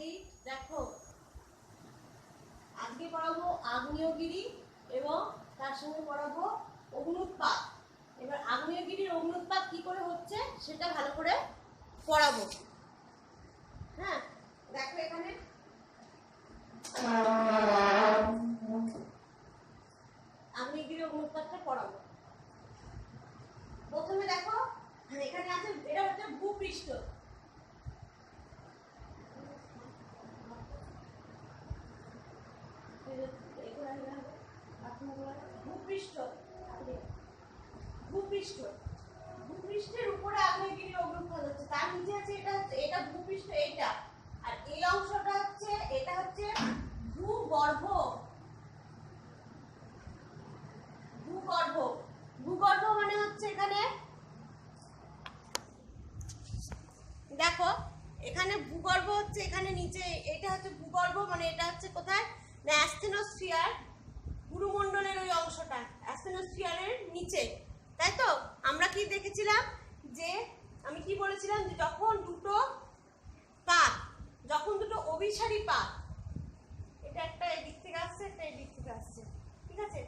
এই দেখো আজকে পড়াবো আগ্নেয়গিরি এবং তার সঙ্গে পড়াবো অগ্ন্যুৎপাত। এবার আগ্নেয়গিরির অগ্ন্যুৎপাত কি করে হচ্ছে সেটা ভালো করে পড়াবো। হ্যাঁ, দেখো এখানে আগ্নেয়গিরির অগ্ন্যুৎপাতটা পড়াবো। প্রথমে দেখো এখানে আছে, এটা হচ্ছে ভূপৃষ্ঠ। ভূপৃষ্ঠের উপরে আগ্নেয়গিরির অগ্ন্যুৎপাত হচ্ছে, তার নিচে আছে এটা ভূপৃষ্ঠ, এটা আর এই অংশটা হচ্ছে এটা হচ্ছে ভূগর্ভ। ভূগর্ভ মানে হচ্ছে এখানে দেখো এখানে ভূগর্ভ হচ্ছে, এখানে নিচে এটা হচ্ছে ভূগর্ভ, মানে এটা হচ্ছে কোথায় না অ্যাস্টেনোস্ফিয়ার, গুরুমণ্ডলের ওই অংশটা অ্যাস্টেনোস্ফিয়ারের নিচে। তাই তো আমরা কি দেখেছিলাম যে আমি কি বলেছিলাম যে যখন দুটো অভিসারী পাত, এটা একটা এই দিক থেকে আসছে, একটা এই দিক থেকে আসছে, ঠিক আছে,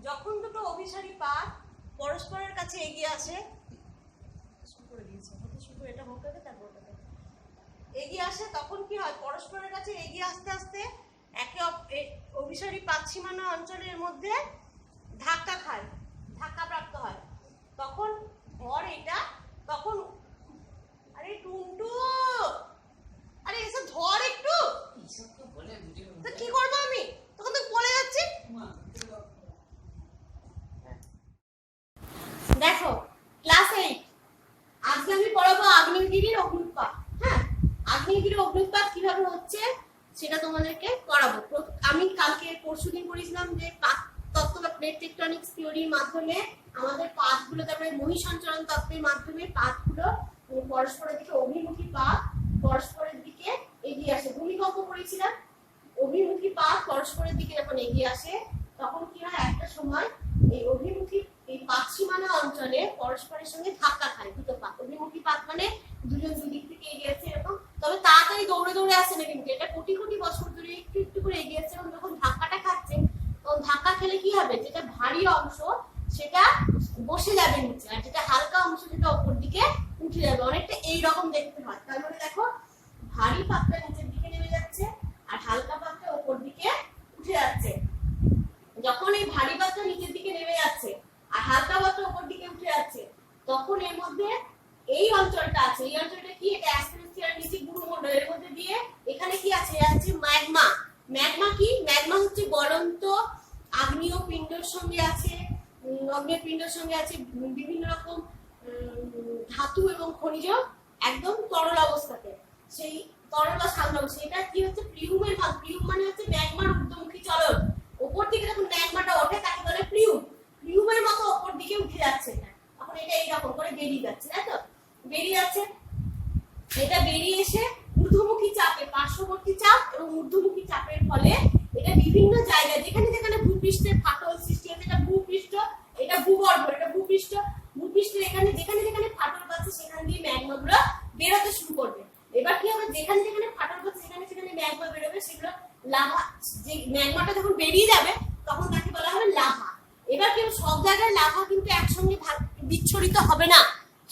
যখন দুটো অভিসারী পাত পরস্পরের কাছে এগিয়ে আসে, এটা এগিয়ে আসে, তখন কি হয় পরস্পরের কাছে এগিয়ে আসতে আসতে একে অভিসারী পাত সীমানা অঞ্চলের মধ্যে ধাক্কাপ্রাপ্ত হয়। তখন ভর এটা তখন আরে টুনটু আরে এসব ধর একটু, তো কি করবো আমি, তখন তো বলে যাচ্ছি। দেখো ক্লাস 8 আজকে আমি পড়াবো আগ্নেয়গিরির অগ্ন্যুৎপাত। হ্যাঁ, আগ্নেয়গিরির অগ্ন্যুৎপাত কিভাবে হচ্ছে সেটা তোমাদেরকে করাবো। আমি কালকে পরশুদিন পড়েছিলাম যে পাত তত্ত্ব বা প্লেট টেকটনিক্স থিওরির মাধ্যমে আমাদের পাতগুলো, তারপরে মহীসঞ্চরণ তত্ত্বের মাধ্যমে পাতগুলো পরস্পরের দিকে অভিমুখী পাত পরস্পরের দিকে এগিয়ে আসে। ভূমিকম্প পড়েছিলাম, অভিমুখী পাত পরস্পরের দিকে যখন এগিয়ে আসে তখন কি হয় একটা সময় এই অভিমুখী এই পাত সীমানা অঞ্চলে পরস্পরের সঙ্গে ধাক্কা খায় দুটো পাত। অভিমুখী পাত মানে দুজন দুদিক থেকে এগিয়ে আসছে এরকম, তবে তাড়াতাড়ি দৌড়ে দৌড়ে আসে না, কিন্তু এটা কোটি কোটি বছর ধরে একটু একটু করে এগিয়ে আসছে। এবং যখন ধাক্কাটা খাচ্ছে তখন ধাক্কা খেলে কি হবে, যেটা ভারী অংশ সেটা বসে যাবে নিচে, আর যেটা হালকা অংশ সেটা উপর দিকে উঠে যাবে। অনেকটা এইরকম দেখতে হয়। তার মানে দেখো ভারী পাতটা নিচের দিকে নেমে যাচ্ছে আর হালকা পাতটা উপর দিকে উঠে যাচ্ছে। যখন এই ভারী পাতটা নিচের দিকে নেমে যাচ্ছে আর হালকা পাতটা উপর দিকে উঠে যাচ্ছে, তখন এর মধ্যে এই অঞ্চলটা আছে, এই অঞ্চলটা কি, এটা অ্যাস্টেনোস্ফিয়ার নিচে গুরুমণ্ডল, এর মধ্যে দিয়ে এখানে কি আছে, আছে ম্যাগমা। ম্যাগমা কি, ম্যাগমা হচ্ছে গলন্ত আগ্নেয় পিণ্ডের সঙ্গে আছে, আগ্নেয় পিণ্ডের সঙ্গে আছে বিভিন্ন রকম ধাতু এবং খনিজ একদম তরল অবস্থাতে। সেই তরল বা সাধারণ সেটা কি হচ্ছে প্লিউমের ভাগ। প্লিউম মানে হচ্ছে ম্যাগমার ঊর্ধ্বমুখী চলন, উপর দিকে যখন ম্যাগমাটা ওঠে তাকে বলে প্লিউম। প্লিউমের মতো উপর দিকে উঠে যাচ্ছে এটা, এখন এটা এইরকম করে বেরিয়ে যাচ্ছে, তাই তো বেরিয়ে যাচ্ছে। এটা বেরিয়ে এসে ঊর্ধ্বমুখী চাপে, পার্শ্ববর্তী চাপ এবং ঊর্ধ্বমুখী চাপের ফলে এটা বিভিন্ন জায়গায় যেখানে যেখানে ভূপৃষ্ঠের ফাটল সৃষ্টি হচ্ছে, এটা ভূপৃষ্ঠ, এটা ভূগর্ভ, এটা ভূপৃষ্ঠ। ভূপৃষ্ঠের এখানে যেখানে যেখানে ফাটল পাচ্ছে সেখান দিয়ে ম্যাগমাগুলো বেরোতে শুরু করবে। এবার কি হবে, যেখানে যেখানে ফাটল পাচ্ছে সেখানে সেখানে ম্যাগমা বেরোবে, সেগুলো লাভা। যে ম্যাগমাটা যখন বেরিয়ে যাবে তখন তাকে বলা হবে লাভা। এবার কি সব জায়গায় লাভা কিন্তু একসঙ্গে বিচ্ছুরিত হবে না,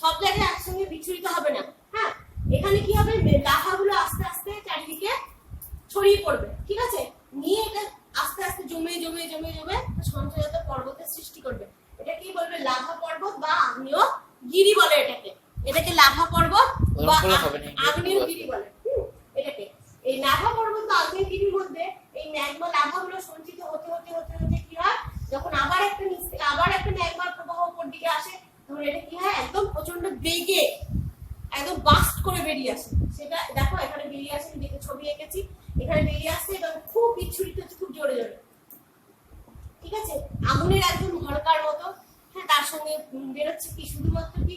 সব জায়গায় একসঙ্গে বিচ্ছুরিত হবে না। হ্যাঁ, এখানে কি হবে, লাভাগুলো আস্তে আস্তে চারিদিকে ছড়িয়ে পড়বে, ঠিক আছে, নিয়ে এটা আস্তে আস্তে জমে জমে জমে জমে সঞ্চয়িত পর্বতের সৃষ্টি করবে। এটা কি বলবে, লাভা পর্বত বা আগ্নেয়গিরি বলে এটাকে। এটাকে লাভা পর্বত বা আগ্নেয়গিরি বলে। এটাকে এই লাভা পর্বত বা আগ্নেয়গিরির মধ্যে এই ম্যাগমা লাভাগুলো সঞ্চিত হতে হতে হতে হতে কি হয়, যখন আবার একটা ম্যাগমার প্রবাহ উপর দিকে আসে তখন এটা কি হয়, একদম প্রচন্ড বেগে একদম বাস্ট করে বেরিয়ে আসে। সেটা দেখো এখানে বেরিয়ে আসে, দেখে ছবি এঁকেছি, এখানে বেরিয়ে আসছে এবং খুব বিচ্ছুরিত হচ্ছে, খুব জোরে জোরে, ঠিক আছে, আগুনের একদম ভরকার মতো। হ্যাঁ, তার সঙ্গে বেরোচ্ছে কি শুধুমাত্র কি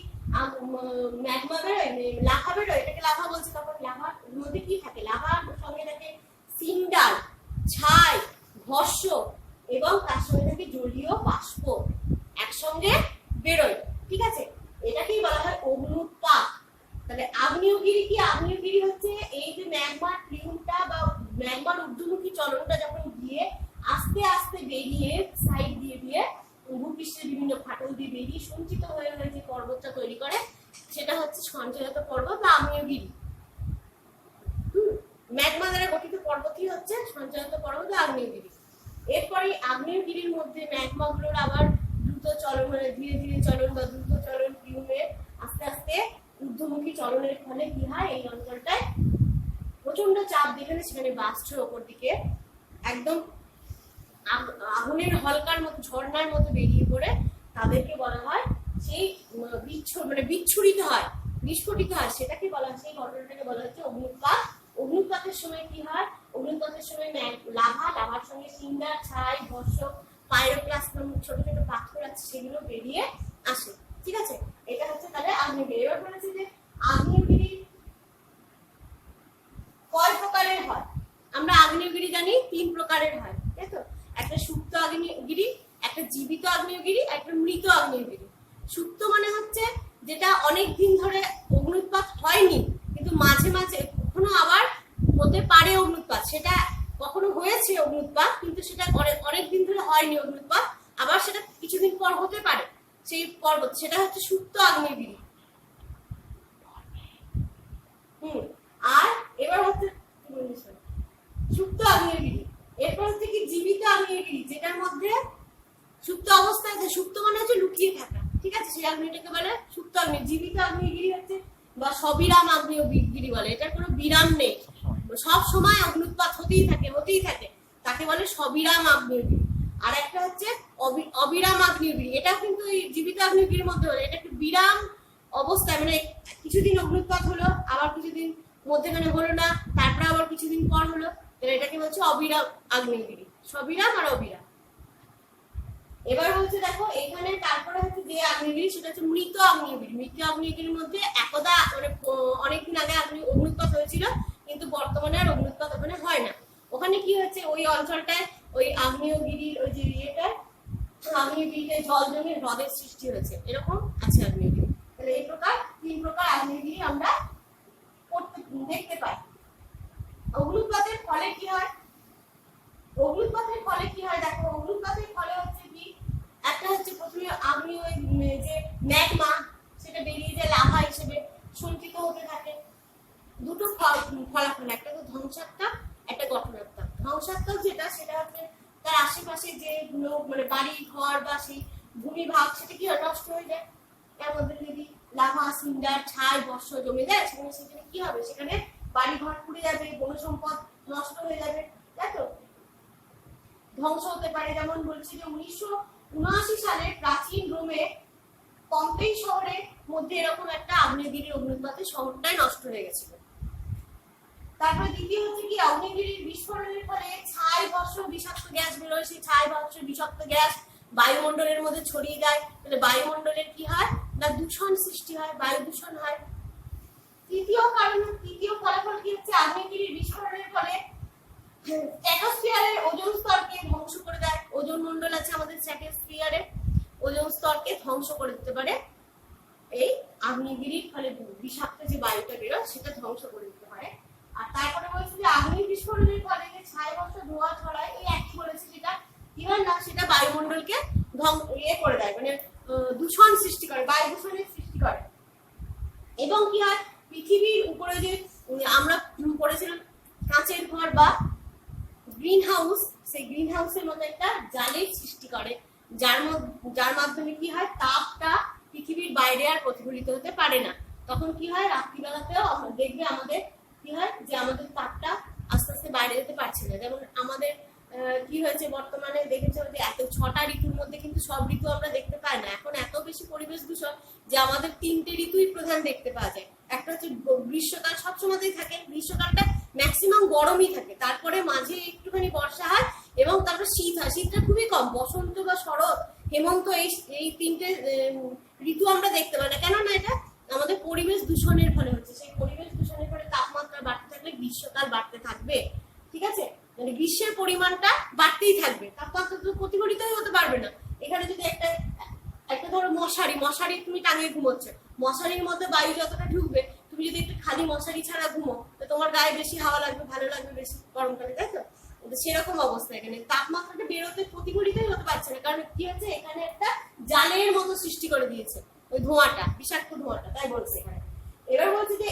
ম্যাগমা বেরোয়, লাভা বেরোয়, এটাকে লাভা বলছে। তখন লাভার মধ্যে কি থাকে, লাভার সঙ্গে থাকে সিন্ডার, ছাই, ভস্ম এবং তার সঙ্গে থাকে জলীয় বাষ্প একসঙ্গে বেরোয়, ঠিক আছে। এটাকেই বলা হয় অগ্ন্যুৎপাত। তাহলে আগ্নেয়গিরি কি, আগ্নেয়গিরি হচ্ছে এই যে ম্যাগমার প্লিউমটা একবার ঊর্ধ্বমুখী চলনটা যখন গিয়ে আস্তে আস্তে বেরিয়ে সাইড দিয়ে দিয়ে ভূপৃষ্ঠের বিভিন্ন ফাটল দিয়ে বেরিয়ে সঞ্চিত হয়ে হয়ে যে পর্বতটা তৈরি করে সেটা হচ্ছে সঞ্চয়িত পর্বত বা আগ্নেয়গিরি। ম্যাগমা দ্বারা গঠিত পর্বতই হচ্ছে সঞ্চয়িত পর্বত বা আগ্নেয়গিরি। এরপরে আগ্নেয়গিরির মধ্যে ম্যাগমাগুলোর আবার দ্রুত চলন মানে ধীরে ধীরে চলন বা দ্রুত চলন ক্রমে আস্তে আস্তে ঊর্ধ্বমুখী চলনের ফলে কি হয় এই অঞ্চলটায় প্রচন্ড চাপ যেখানে সেখানে বাষ্পের ওপর দিকে একদম আগুনের হলকার মতো ঝর্ণার মতো বেরিয়ে পড়ে তাদেরকে বলা হয় সেই বিচ্ছুরিত হয় বিস্ফোটিত হয়, সেটাকে বলা হয় সেই ঘটনাটাকে বলা হচ্ছে অগ্নুৎপাত। অগ্নুৎপাতের সময় কি হয়? অগ্নুৎপাতের সময় লাভার সঙ্গে সিন্ডার, ছাই, ভস্ম, পাইরোক্লাস্ট নামক ছোট ছোট পাথর আছে সেগুলো বেরিয়ে আসে। ঠিক আছে, এটা হচ্ছে তাহলে আগ্নেয়গিরি। এবার বলেছি যে আগ্নেয়গিরি কয় প্রকারের হয়? আমরা আগ্নেয়গিরি জানি 3 প্রকারের হয়, তাই তো? একটা সুপ্ত আগ্নেয়গিরি, একটা জীবিত আগ্নেয়গিরি, একটা মৃত আগ্নেয়গিরি। সুপ্ত মানে হচ্ছে যেটা অনেক দিন ধরে অগ্নুৎপাত হয়নি কিন্তু মাঝে মাঝে কখনো আবার হতে পারে অগ্নুৎপাত, সেটা কখনো হয়েছে অগ্নুৎপাত কিন্তু সেটা অনেক দিন ধরে হয়নি অগ্নুৎপাত, আবার সেটা কিছুদিন পর হতে পারে সেই পর্বত, সেটা হচ্ছে সুপ্ত আগ্নেয়গিরি। আর এবার হচ্ছে সুপ্ত আগ্নেয়গিরি। এরপর হচ্ছে কি জীবিত আগ্নেয়গিরি, যেটার মধ্যে সুপ্ত অবস্থায়, সুপ্ত মানে হচ্ছে লুকিয়ে থাকা, ঠিক আছে, সেই আগ্নেয়টাকে বলে সুপ্ত আগ্নেয়। জীবিত আগ্নেয়গিরি হচ্ছে বা সবিরাম আগ্নেয়গিরি বলে, এটার কোনো বিরাম নেই, সব সময় অগ্নুৎপাত হতেই থাকে, তাকে বলে সবিরাম আগ্নেয়গিরি। আর একটা হচ্ছে অবিরাম আগ্নেয়গিরি, এটা কিন্তু এই জীবিত আগ্নেয়গিরির মধ্যে বলে, এটা একটু বিরাম অবস্থায়, মানে কিছুদিন অগ্নুৎপাত হলো, আবার কিছুদিন মধ্যেখানে হলো না, তারপরে আবার কিছুদিন পর হলো, তাহলে এটাকে বলছে অবিরাম আগ্নেয়গিরি, সবিরাম আর অবিরাম। এবার হচ্ছে দেখো এখানে তারপরে হচ্ছে যে আগ্নেয়গিরি সেটা হচ্ছে মৃত আগ্নেয়গিরি। মৃত আগ্নেয়গিরির মধ্যে একদা মানে অনেকদিন আগে অগ্নুৎপাত হয়েছিল কিন্তু বর্তমানে আর অগ্নুৎপাত ওখানে হয় না। ওখানে কি হচ্ছে ওই অঞ্চলটায় ওই আগ্নেয়গিরির ওই যে আগ্নেয়গিরিতে জল জমে হ্রদের সৃষ্টি হয়েছে, এরকম আছে আগ্নেয়গিরি। তাহলে এই প্রকার 3 প্রকার আগ্নেয়গিরি আমরা দেখতে পাই। অগ্নুৎপাতের ফলে কি হয়? অগ্নুৎপাতের ফলে কি হয় দেখো, অগ্নুৎপাতের ফলে হচ্ছে কি, একটা হচ্ছে প্রথমে আগ্নেয় যে ম্যাগমা সেটা বেরিয়ে যায় লাভা হিসেবে সঞ্চিত হতে থাকে। দুটো ফলাফল, একটা তো ধ্বংসাত্মক, একটা গঠনাত্মক। ধ্বংসাত্মক যেটা সেটা হচ্ছে তার আশেপাশে যে মানে বাড়ি ঘর বা সেই ভূমিভাগ সেটা কি হয়, নষ্ট হয়ে যায়। এর মধ্যে যদি লাভা, সিন্ডার, ছাই, বর্ষ জমে যায় সেখানে কি হবে, সেখানে বাড়ি ঘর পুড়ে যাবে, বনসম্পদ নষ্ট হয়ে যাবে, তাই তো, ধ্বংস হতে পারে। যেমন বলছি যে 1979 সালে প্রাচীন রোমে পম্পেই শহরের মধ্যে এরকম একটা আগ্নেয়গিরির অগ্নুৎপাতে শহরটাই নষ্ট হয়ে গেছিল। তারপরে দ্বিতীয় হচ্ছে কি, আগ্নেয়গিরির বিস্ফোরণের ফলে ছাই, বর্ষ, বিষাক্ত গ্যাস বেরোয়, সেই ছাই, বর্ষ, বিষাক্ত গ্যাস বায়ুমণ্ডলের মধ্যে ছড়িয়ে যায়, তাহলে বায়ুমণ্ডলের কি হয় না দূষণ সৃষ্টি হয়, বায়ু দূষণ হয়। তৃতীয় ফলাফল কি হচ্ছে, আগ্নেয়গিরির বিস্ফোরণের ফলে স্ট্র্যাটোস্ফিয়ারের ওজোন স্তরকে ধ্বংস করে দেয়। ওজোন মণ্ডল আছে আমাদের স্ট্র্যাটোস্ফিয়ারে, ওজোন স্তরকে ধ্বংস করে দিতে পারে এই আগ্নেয়গিরির ফলে বিষাক্ত যে বায়ুটা বেরোয় সেটা ধ্বংস করে দিতে পারে। আর তারপরে বলছি যে আগ্নেয় বিস্ফোরণের ফলে যে ছাই, বর্ষ, ধোঁয়া ছড়ায়, এই একই বলেছি, যেটা কি হয় না সেটা বায়ুমণ্ডলকে করে দেয়, মানে দূষণ সৃষ্টি করে, বায়ু দূষণের সৃষ্টি করে। এবং কি হয়, পৃথিবীর উপরে যে আমরা পড়েছিলাম কাঁচের ঘর বা গ্রিন হাউস, সেই গ্রিন হাউসের মধ্যে একটা জালের সৃষ্টি করে, যার মাধ্যমে কি হয়, তাপটা পৃথিবীর বাইরে আর প্রতিফলিত হতে পারে না। তখন কি হয়, রাত্রিবেলাতেও দেখবে আমাদের কি হয় যে আমাদের তাপটা আস্তে আস্তে বাইরে যেতে পারছে না। যেমন আমাদের কি হয়েছে বর্তমানে দেখেছো যে এত 6টা ঋতুর মধ্যে কিন্তু সব ঋতু আমরা দেখতে পাই না। এখন এত বেশি পরিবেশ দূষণ যে আমাদের 3টে ঋতুই প্রধান দেখতে পাওয়া যায়। একটা হচ্ছে গ্রীষ্মকাল, সবসময়তেই থাকে, গ্রীষ্মকালটা ম্যাক্সিমাম গরমই থাকে, তারপরে মাঝে একটুখানি বর্ষা হয় এবং তারপর শীত হয়, শীতটা খুবই কম। বসন্ত বা শরৎ, হেমন্ত, এই 3টে ঋতু আমরা দেখতে পাই না। কেননা এটা আমাদের পরিবেশ দূষণের ফলে হচ্ছে। সেই পরিবেশ দূষণের ফলে তাপমাত্রা বাড়তে থাকলে গ্রীষ্মকাল বাড়তে থাকবে, ঠিক আছে, মানে গ্রীষ্মের পরিমাণটা বাড়তেই থাকবে, তাপমাত্রা তো প্রতিফলিতই হতে পারবে না। এখানে যদি একটা ধরো মশারি তুমি টাঙিয়ে ঘুমোচ্ছ, মশারির মধ্যে বায়ু যতটা ঢুকবে, তুমি যদি একটু খালি মশারি ছাড়া ঘুমো তো তোমার গায়ে বেশি হাওয়া লাগবে, ভালো লাগবে বেশি গরমকালে, তাই তো? সেরকম অবস্থা এখানে তাপমাত্রাটা বেরোতে প্রতিফলিতই হতে পারছে না, কারণ কি হচ্ছে এখানে একটা জালের মতো সৃষ্টি করে দিয়েছে ওই ধোঁয়াটা, বিষাক্ত ধোঁয়াটা, তাই বলছে এখানে। এবার বলছে যে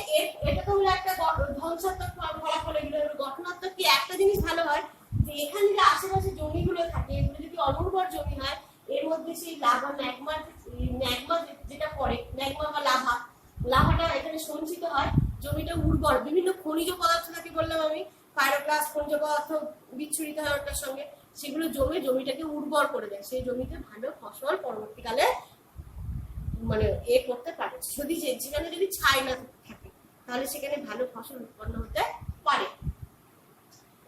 এটা তো হলো একটা ধ্বংসাত্মক ফলাফল, এগুলো গঠনাত্মক কি একটা জিনিস ভালো হয় যে এখানে যে আশেপাশে জমিগুলো থাকে এগুলো যদি অনুর্বর জমি হয়, এর মধ্যে সেই লাভা ম্যাগমা যেটা পড়ে, ম্যাগমা বা লাভাটা এখানে সঞ্চিত হয়, জমিটা উর্বর, বিভিন্ন খনিজ পদার্থ থাকে বললাম আমি, পাইরোক্লাস্ট খনিজ পদার্থ বিচ্ছুরিত হয় ওটার সঙ্গে, সেগুলো জমিটাকে উর্বর করে দেয়, সেই জমিতে ভালো ফসল পরবর্তীকালে মানে করতে পারে। যদি যেখানে যদি ছাই না থাকে তাহলে সেখানে ভালো ফসল উৎপন্ন হতে পারে।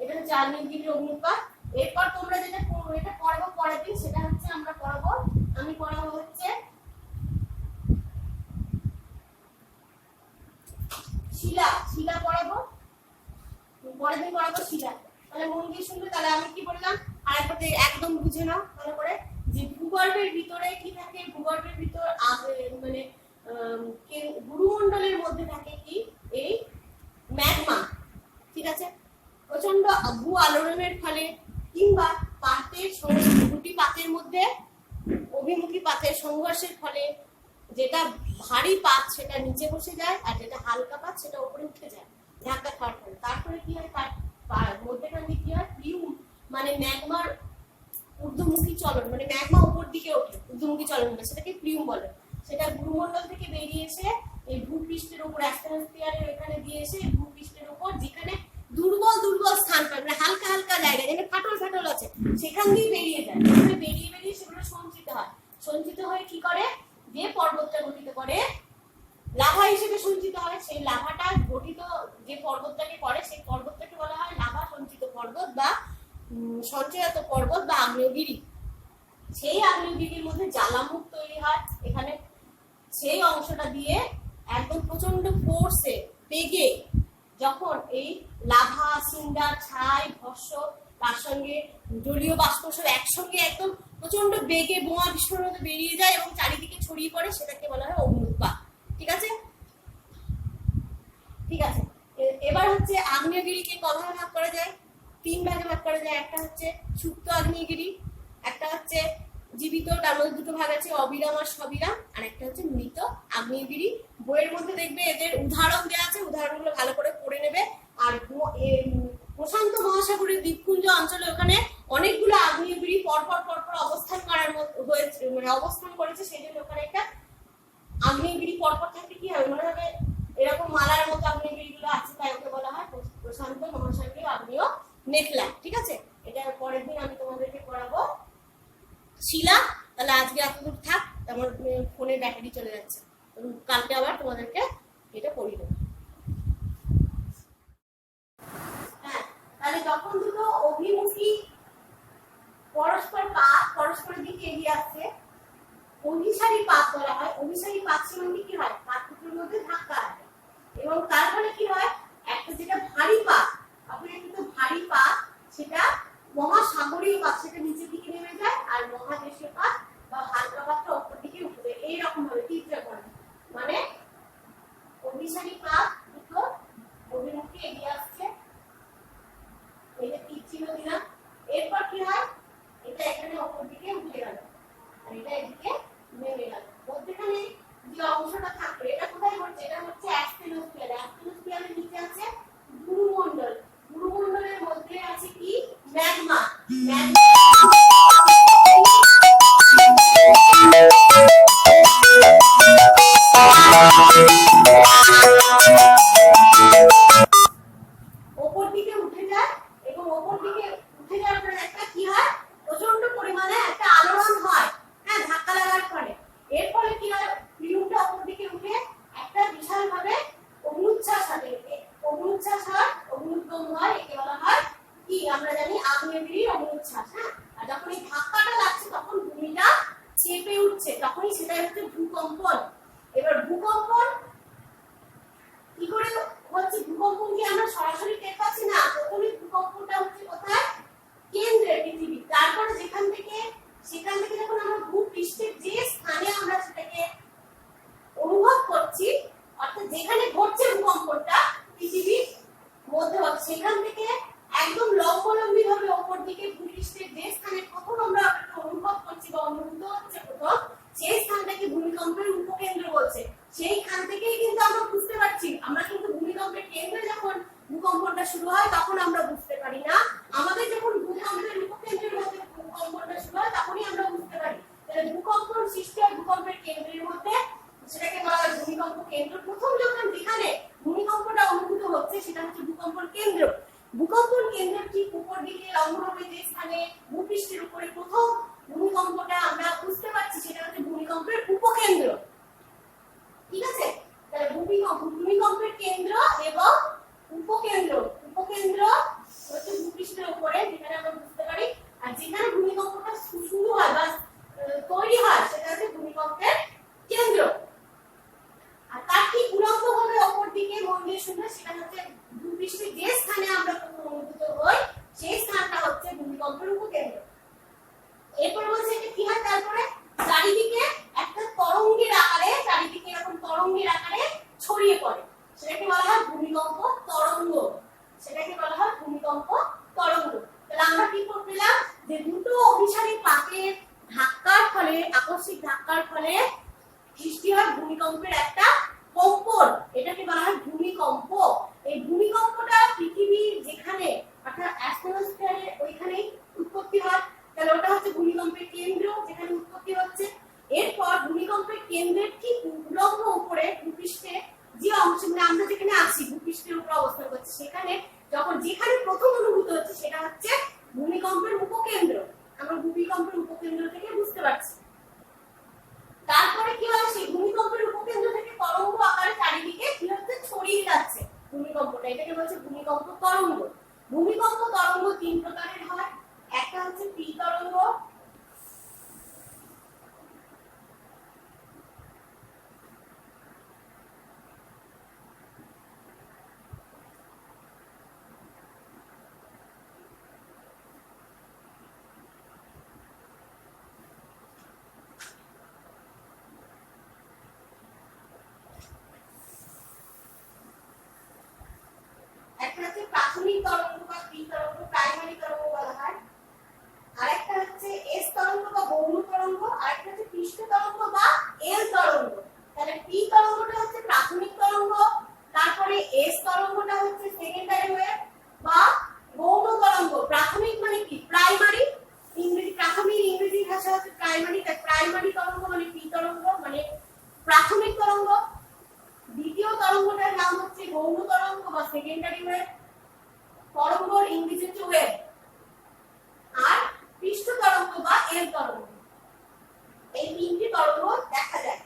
এটা হচ্ছে আগ্নেয়গিরির অগ্নুৎপাত। এরপর তোমরা যেটা এটা পড়াবো পরের দিন, সেটা হচ্ছে আমি পড়াবো হচ্ছে শিলা পড়াবো, পরের দিন পড়াবো শিলা। তাহলে মন দিয়ে শুনবে। তাহলে আমি কি বললাম আরেকবার একদম বুঝে নাও ভালো করে, যে ভূগর্ভের ভিতরে কি থাকে, ভূগর্ভের ভিতর মানে গুরুমণ্ডলের মধ্যে থাকে কি এই ম্যাগমা, ঠিক আছে? প্রচন্ড ভূ আলোড়নের ফলে কিংবা দুটি পাতের মধ্যে অভিমুখী পাতের সংঘর্ষের ফলে যেটা ভারী পাত সেটা নিচে বসে যায়, আর যেটা হালকা পাত সেটা উপরে উঠে যায় ধাক্কা খাওয়ার ফলে। তারপরে কি হয়, তার মধ্যেখান দিয়ে কি হয়, প্লিউম মানে ম্যাগমার ঊর্ধ্বমুখী চলন, মানে ম্যাগমা উপর দিকে ওঠে, ঊর্ধ্বমুখী চলন বলে, সেটাকে প্লিউম বলে। সেটা গুরুমণ্ডল থেকে বেরিয়ে এসে এই ভূপৃষ্ঠের উপর অ্যাস্ট্রোস্ফিয়ারের এখানে দিয়ে এসে ভূপৃষ্ঠের উপর যেখানে দুর্বল স্থান পায়, মানে হালকা জায়গা যেখানে ফাটল আছে, সেখান দিয়ে বেরিয়ে যায়। বেরিয়ে সেগুলো সঞ্চিত হয় কি করে, যে পর্বতটা গঠিত করে লাভা হিসেবে সঞ্চিত হয়, সেই লাভাটা গঠিত যে পর্বতটাকে করে সেই পর্বতটাকে বলা হয় লাভা সঞ্চিত পর্বত বা সঞ্চয়িত পর্বত বা আগ্নেয়গিরি। সেই আগ্নেয়গিরির মধ্যে জ্বালামুখ তৈরি হয় এখানে, সেই অংশটা দিয়ে একদম প্রচন্ড ফোর্সে বেগে যখন এই লাভা, সিন্ডার, ছাই, ভস্ম তার সঙ্গে জলীয় বাষ্প সব একসঙ্গে একদম প্রচন্ড বেগে বোমা বিস্ফোরণ বেরিয়ে যায় এবং চারিদিকে ছড়িয়ে পড়ে, সেটাকে বলা হয় অগ্নুৎপাত। ঠিক আছে? এবার হচ্ছে আগ্নেয়গিরিকে কভাবে ভাগ করা যায়, 3 ভাগে ভাগ করা যায়। একটা হচ্ছে সুপ্ত আগ্নেয়গিরি, একটা হচ্ছে জীবিত, তার মধ্যে দুটো ভাগ আছে, অবিরাম আর সবিরাম, আর একটা হচ্ছে মৃত আগ্নেয়গিরি। বইয়ের মধ্যে দেখবে এদের উদাহরণ দেওয়া আছে, উদাহরণগুলো ভালো করে পড়ে নেবে। আর প্রশান্ত মহাসাগরের দ্বীপপুঞ্জ অঞ্চলে ওখানে অনেকগুলো আগ্নেয়গিরি পরপর অবস্থান করার মতো হয়েছে, মানে অবস্থান করেছে, সেই জন্য ওখানে একটা আগ্নেয়গিরি পরপর থাকলে কি হবে, মনে হবে এরকম মালার মতো আগ্নেয়গিরি গুলো আছে, তাই ওকে বলা হয় প্রশান্ত মহাসাগরীয় আগ্নেয় মেঘলা। ঠিক আছে? এটা পরের দিন আমি তোমাদেরকে পড়াবো শিলা। তাহলে আজকে এতদূর থাক, আমার ফোনের ব্যাটারি চলে যাচ্ছে, কালকে আবার তোমাদেরকে এটা পড়িয়ে দেবো। হ্যাঁ, তাহলে যখন দুটো অভিমুখী পরস্পরের দিকে এগিয়ে আসছে, অভিসারী পাত বলা হয়। অভিসারী পাত মানে কি হয়, পাত দুটোর মধ্যে ধাক্কা আসে এবং তারপরে কি হয়, একটা যেটা ভারী পাত, ভারী পাত সেটা মহাসাগরীয় পাত, সেটা নিচের দিকে নেমে যায়, আর মহাদেশীয় পাত বা হালকা পাতটা উপর দিকে উঠে যায়। এইরকম ভাবে তীর্থে পড়ে, মানে অভিসারী পাত দুটো অভিমুখে এগিয়ে আসছে, এই যে তীর চিহ্ন দিলাম। এরপর কি হয়, এটা এখানে উপর দিকে উঠে গেল আর এটা এদিকে নেমে গেল। মধ্যখানে যে অংশটা থাকবে এটা কোথায় হচ্ছে, এটা হচ্ছে অ্যাস্টেনোস্ফিয়ার। অ্যাস্টেনোস্ফিয়ারের নিচে আছে গুরুমণ্ডল, গুরুমণ্ডলের মধ্যে আছে কি ম্যাগমা। ওপর দিকে উঠে যায় এবং ওপর দিকে উঠে যাওয়ার পরে একটা কি হয়, প্রচন্ড পরিমাণে একটা আলোড়ন হয়, হ্যাঁ, ধাক্কা লাগার ফলে। এর ফলে কি হয়, প্লিউমটা ওপর দিকে উঠে একটা বিশাল ভাবে অগ্নুচ্ছ্বাস হয়, অগ্নুদ্গম হয়, একে বলা হয় কি আমরা জানি আগ্নেয়গিরির অগ্নুচ্ছ্বাস। হ্যাঁ, আর যখন এই ধাক্কাটা লাগছে তখন ভূমিটা চেপে উঠছে, তখনই সেটাই হচ্ছে ভূকম্পন। এবার ভূকম্পন কি করে হচ্ছে, ভূকম্পন কি আমরা সরাসরি টের পাচ্ছি না, প্রথমে ভূকম্পনটা হচ্ছে কোথায়, কেন্দ্রে পৃথিবী। তারপরে সেখান থেকে যখন আমরা ভূপৃষ্ঠের যে স্থানে আমরা সেটাকে অনুভব করছি, অর্থাৎ যেখানে ঘটছে ভূকম্পনটা পৃথিবীর সেখান থেকে একদম লম্বালম্বি ভাবে উপর দিকে ভূপৃষ্ঠের যে স্থানে প্রথম আমরা অনুভব করছি বা অনুভূত হচ্ছে প্রথম, সেই স্থানটাকে ভূমিকম্পের উপকেন্দ্র বলছে। সেইখান থেকেই কিন্তু আমরা বুঝতে পারছি, আমরা কিন্তু ভূমিকম্পের কেন্দ্রে যখন ভূকম্পনটা শুরু হয় তখন আমরা বুঝতে পারি না, আমাদের যখন ভূকম্পের উপকেন্দ্রের মধ্যে ভূকম্পনটা শুরু হয় তখনই আমরা বুঝতে পারি। তাহলে ভূকম্পন সৃষ্টি হয় ভূকম্পের কেন্দ্রের মধ্যে, সেটাকে বলা হয় ভূমিকম্প কেন্দ্র। প্রথম যখন যেখানে ভূমিকম্পটা অনুভূত হচ্ছে সেটা হচ্ছে ভূকম্পন কেন্দ্র। ভূকম্পন কেন্দ্রের ঠিক উপর দিকে লম্বভাবে যে স্থানে ভূপৃষ্ঠের উপরে প্রথম ভূমিকম্পটা আমরা বুঝতে পারছি সেটা হচ্ছে ভূমিকম্পের উপকেন্দ্র। ঠিক আছে, তাহলে ভূমিকম্পের কেন্দ্র এবং উপকেন্দ্র। উপকেন্দ্র হচ্ছে ভূপৃষ্ঠের উপরে যেখানে আমরা বুঝতে পারি, আর যেখানে ভূমিকম্পটা শুরু হয় বা তৈরি হয় সেটা হচ্ছে ভূমিকম্পের কেন্দ্র। আর তার ঠিক উলম্বভাবে উপর দিকে মন দিয়ে শুনলে সেটা হচ্ছে ভূপৃষ্ঠের যে স্থানে আমরা প্রথম অনুভূত হই সেই স্থানটা হচ্ছে ভূমিকম্পের উপকেন্দ্র। এরপর বলছে এটা কি হয়, তারপরে চারিদিকে একটা তরঙ্গের আকারে, চারিদিকে এরকম তরঙ্গের আকারে ছড়িয়ে পড়ে, সেটাকে বলা হয় ভূমিকম্প তরঙ্গ। সেটাকে বলা হয় ভূমিকম্প তরঙ্গ। তাহলে আমরা কি করলাম, যে দুটো অভিসারী পাতের ধাক্কার ফলে, আকস্মিক ধাক্কার ফলে সৃষ্টি হয় ভূমিকম্পের একটা কম্পন, এটাকে বলা হয় ভূমিকম্প। এই ভূমিকম্পটা পৃথিবীর যেখানে অর্থাৎ অ্যাটমসফিয়ারে ওইখানেই উৎপত্তি হয়, তাহলে ওটা হচ্ছে ভূমিকম্পের কেন্দ্র যেখানে উৎপত্তি হচ্ছে। এরপর ভূমিকম্পের কেন্দ্রের ঠিক উলম্ব উপরে ভূপৃষ্ঠে যে অংশ, মানে আমরা যেখানে আছি ভূপৃষ্ঠের উপর অবস্থান করছি, সেখানে যখন যেখানে প্রথম অনুভূত হচ্ছে সেটা হচ্ছে ভূমিকম্পের উপকেন্দ্র। আমরা ভূমিকম্পের উপকেন্দ্র থেকে বুঝতে পারছি। তারপরে কি হয়, সেই ভূমিকম্পের উপকেন্দ্র থেকে তরঙ্গ আকারে চারিদিকে কি হচ্ছে, ছড়িয়ে যাচ্ছে ভূমিকম্পটা, এটাকে বলছে ভূমিকম্প তরঙ্গ। ভূমিকম্প তরঙ্গ তিন প্রকারের হয়, একটা হচ্ছে পি তরঙ্গ, একটা হচ্ছে প্রাথমিক তরঙ্গ বা পি তরঙ্গ, প্রাইমারি তরঙ্গ বলা হয়, আরেকটা হচ্ছে এস তরঙ্গ বা গৌণ তরঙ্গ, আরেকটা হচ্ছে পৃষ্ঠ তরঙ্গ বা এল তরঙ্গ। তাহলে পি তরঙ্গটা হচ্ছে প্রাথমিক তরঙ্গ, তারপরে এস তরঙ্গটা হচ্ছে সেকেন্ডারি ওয়েভ বা গৌণ তরঙ্গ। প্রাথমিক মানে কি, প্রাইমারি, ইংরেজি প্রাথমিক ইংরেজি ভাষা হচ্ছে প্রাইমারি, তাই প্রাইমারি তরঙ্গ মানে পি তরঙ্গ মানে প্রাথমিক তরঙ্গ। দ্বিতীয় তরঙ্গটার নাম হচ্ছে গৌণ তরঙ্গ বা সেকেন্ডারি ওয়েভ, তরঙ্গর ইংরেজি হচ্ছে ওয়েভ। আর পৃষ্ঠ তরঙ্গ বা এল তরঙ্গ, এই তিনটি তরঙ্গ দেখা যায়।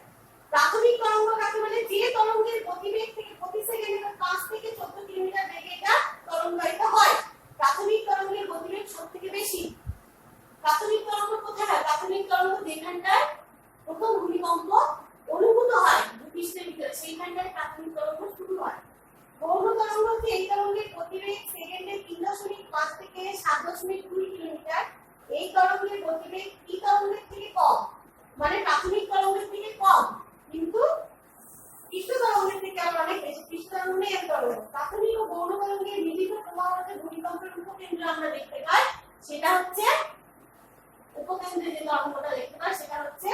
প্রাথমিক তরঙ্গ কাকে বলে, যে তরঙ্গের গতিবেগ থেকে প্রতি সেকেন্ডে 5 থেকে 14 কিলোমিটার বেগে এটা তরঙ্গায়িত হয়। প্রাথমিক তরঙ্গের গতিবেগ সবথেকে বেশি। প্রাথমিক তরঙ্গ কোথায় হয়, প্রাথমিক তরঙ্গ যেখানটায় প্রথম ভূমিকম্প অনুভূত হয় ভূপৃষ্ঠের ভিতরে, সেইখানটায় প্রাথমিক তরঙ্গ শুরু হয়। গৌণ তরঙ্গ হচ্ছে এই তরঙ্গের গতিবেগ সেকেন্ডে 3.5 থেকে 7.2 কিলোমিটার। এই তরঙ্গের গতিবেগ পি তরঙ্গের থেকে কম, মানে প্রাথমিক তরঙ্গের থেকে কম, কিন্তু পৃষ্ঠ তরঙ্গের থেকে আবার অনেক বেশি। পৃষ্ঠ তরঙ্গ নেই, এল তরঙ্গ। প্রাথমিক ও গৌণ তরঙ্গের মিলিত প্রভাব হচ্ছে ভূমিকম্পের উপকেন্দ্র আমরা দেখতে পাই, সেটা হচ্ছে উপকেন্দ্রে যে তরঙ্গটা দেখতে পাই সেটা হচ্ছে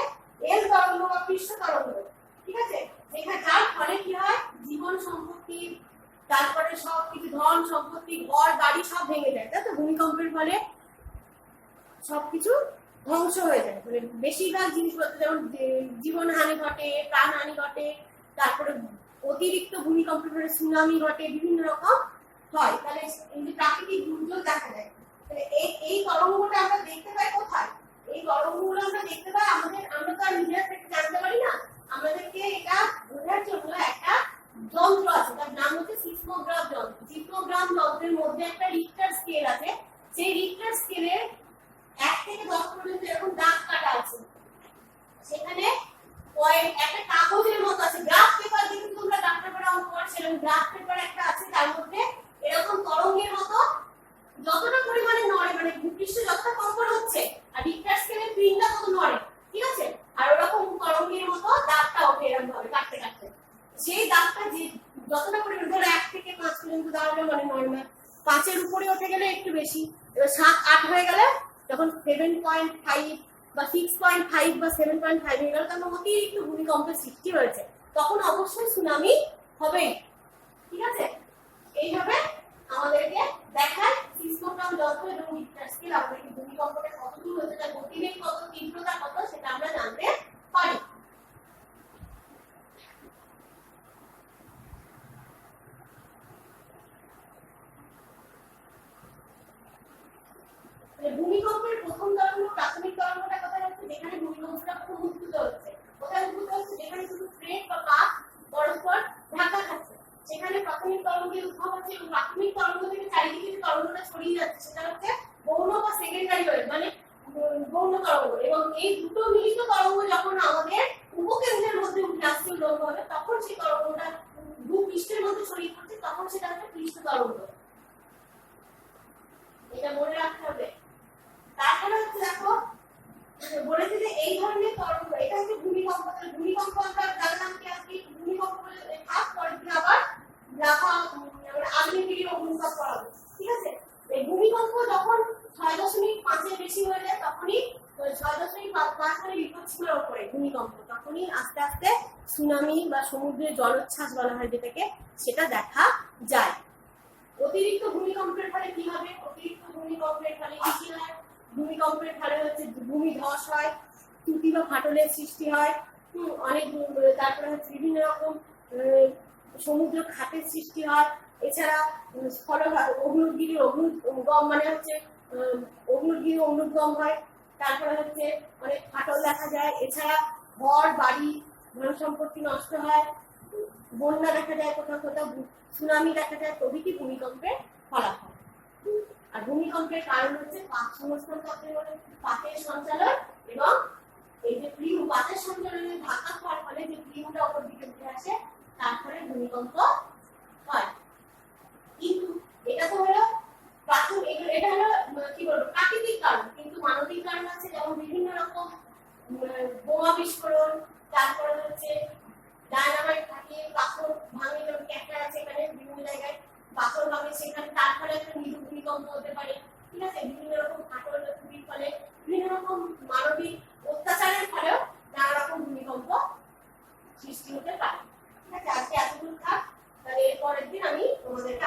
এল তরঙ্গ বা পৃষ্ঠ তরঙ্গ। ঠিক আছে, যেখানে যার ফলে কি হয়, জীবন সম্পত্তি, তারপরে সবকিছু ধন সম্পত্তি, ঘর বাড়ি সব ভেঙে যায়, তাই তো? ভূমিকম্পের ফলে সবকিছু ধ্বংস হয়ে যায়, মানে বেশিরভাগ জিনিসপত্র, যেমন জীবনহানি ঘটে, প্রাণহানি ঘটে, তারপরে অতিরিক্ত ভূমিকম্পের ফলে সুনামি ঘটে, বিভিন্ন রকম হয়। তাহলে এই যে প্রাকৃতিক দুর্যোগ দেখা যায়, তাহলে এই তরঙ্গটা আমরা দেখতে পাই কোথায়, এই তরঙ্গগুলো আমরা দেখতে পাই আমাদের, আমরা তো আর নিজের থেকে জানতে পারি না, আমাদেরকে এটা বোঝার জন্য একটা যন্ত্র আছে, তার নাম হচ্ছে সিসমোগ্রাফ যন্ত্র। সিসমোগ্রাফ যন্ত্রের মধ্যে একটা রিক্টার স্কেল আছে, সেই রিক্টার স্কেলের 1 থেকে 10 পর্যন্ত এরকম দাগ কাটা আছে, সেখানে একটা কাগজের মতো আছে, গ্রাফ পেপার, কিন্তু তোমরা গ্রাফ পেপারে অঙ্ক করছিলাম, গ্রাফ পেপার একটা আছে, তার মধ্যে এরকম তরঙ্গের মতো যতটা পরিমাণে নড়ে, মানে ভূপৃষ্ঠে যতটা কম্পন হচ্ছে আর রিক্টার স্কেলের পিনটা কত নড়ে, ঠিক আছে, আর ওরকম তরঙ্গের মতো দাগটা ওঠে এরকম ভাবে কাটতে কাটতে। সেই দাগটা যে যতটা পরিমাণে, ধরো 1 থেকে 5 পর্যন্ত দাগটা মানে নর্মাল, 5-এর উপরে উঠে গেলে একটু বেশি, এবার 7-8 হয়ে গেলে যখন 7.5 বা 6.5 বা 7.5 হয়ে গেল তখন অতিরিক্ত ভূমিকম্পের সৃষ্টি হয়েছে, তখন অবশ্যই সুনামি হবে। ঠিক আছে, এইভাবে আমাদেরকে দেখায় সিসমোগ্রাম যন্ত্র এবং রিক্টার স্কেল আমাদেরকে ভূমিকম্পটা কত দূর হচ্ছে, তার গতিবেগ কত, তীব্রতা কত সেটা আমরা জানতে পারি। ভূমিকম্পের প্রথম তরঙ্গ প্রাথমিক তরঙ্গটা কোথায় হচ্ছে, যেখানে ভূমিকম্পটা প্রথম উদ্ভূত হচ্ছে। কোথায় উদ্ভূত হচ্ছে, যেখানে শুধু প্লেট বা পাত পরস্পর ধাক্কা খাচ্ছে, সেখানে প্রাথমিক তরঙ্গের উদ্ভব হচ্ছে এবং প্রাথমিক তরঙ্গ থেকে চারিদিকে যে তরঙ্গটা ছড়িয়ে যাচ্ছে সেটা হচ্ছে গৌণ বা সেকেন্ডারি ওয়েভ, মানে গৌণ তরঙ্গ। এবং এই দুটো মিলিত তরঙ্গ যখন আমাদের উপকেন্দ্রের মধ্যে উঠে আসছে উল্লম্বভাবে, তখন সেই তরঙ্গটা ভূপৃষ্ঠের মধ্যে ছড়িয়ে পড়ছে, তখন সেটা হচ্ছে পৃষ্ঠ তরঙ্গ। এটা মনে রাখতে হবে। তারপরে হচ্ছে দেখো বলেছে যে এই ধরনের তরঙ্গ, এটা হচ্ছে ভূমিকম্প। ভূমিকম্প আমরা জানলাম কি আজকে ভূমিকম্প বলে থাক, পরের দিন আবার লাভা আগ্নেয়গিরি অগ্নুৎপাত করাবো। ঠিক আছে, এই ভূমিকম্প যখন 6.5-এর বেশি হয়ে যায় তখনই 6.5 মানে বিপদসীমার উপরে ভূমিকম্প, তখনই আস্তে আস্তে সুনামি বা সমুদ্রের জলোচ্ছ্বাস বলা হয় যেটাকে, সেটা দেখা যায়। অতিরিক্ত ভূমিকম্পের ফলে কি হবে, অতিরিক্ত ভূমিকম্পের ফলে কি হয়, ভূমিকম্পের ফলে হচ্ছে ভূমি ধস হয়, ত্রুটি বা ফাটলের সৃষ্টি হয়, অনেক, তারপরে হচ্ছে বিভিন্ন রকম সমুদ্র খাতের সৃষ্টি হয়। এছাড়া অগ্নুৎগিরি অগ্নুৎগম মানে হচ্ছে অগ্নুৎগিরি অগ্নুৎগম হয়। তারপরে হচ্ছে অনেক ফাটল দেখা যায়। এছাড়া ঘর বাড়ি ধন সম্পত্তি নষ্ট হয়, বন্যা দেখা যায়, কোথাও কোথাও সুনামি দেখা যায়, প্রভৃতি ভূমিকম্পের ফলাফল। আর ভূমিকম্পের কারণ হচ্ছে পাত সংস্থান তত্ত্বের মধ্যে পাতের সঞ্চালন এবং এই যে প্লিউ, পাতের সঞ্চালনের ধাক্কা খাওয়ার ফলে যে প্লিউটা উপর দিকে উঠে আসে, তারপরে ভূমিকম্প হয়। কিন্তু এটা তো হলো প্রাথমিক, এটা হলো কি বলবো প্রাকৃতিক কারণ, কিন্তু মানবিক কারণ আছে, যেমন বিভিন্ন রকম বোমা বিস্ফোরণ, তারপরে হচ্ছে ডায়নামাইট থাকে, পাথর ভাঙে, যেমন ক্যাটার আছে এখানে বিভিন্ন জায়গায় পাথর ভাঙে, সেখানে তার ফলে একটা মৃদু ভূমিকম্প হতে পারে। ঠিক আছে, বিভিন্ন রকম ফাটল ত্রুটির ফলে, বিভিন্ন রকম মানবিক অত্যাচারের ফলেও নানা রকম ভূমিকম্প সৃষ্টি হতে পারে। ঠিক আছে, আজকে এতদূর থাক, তাহলে এর পরের দিন আমি তোমাদেরকে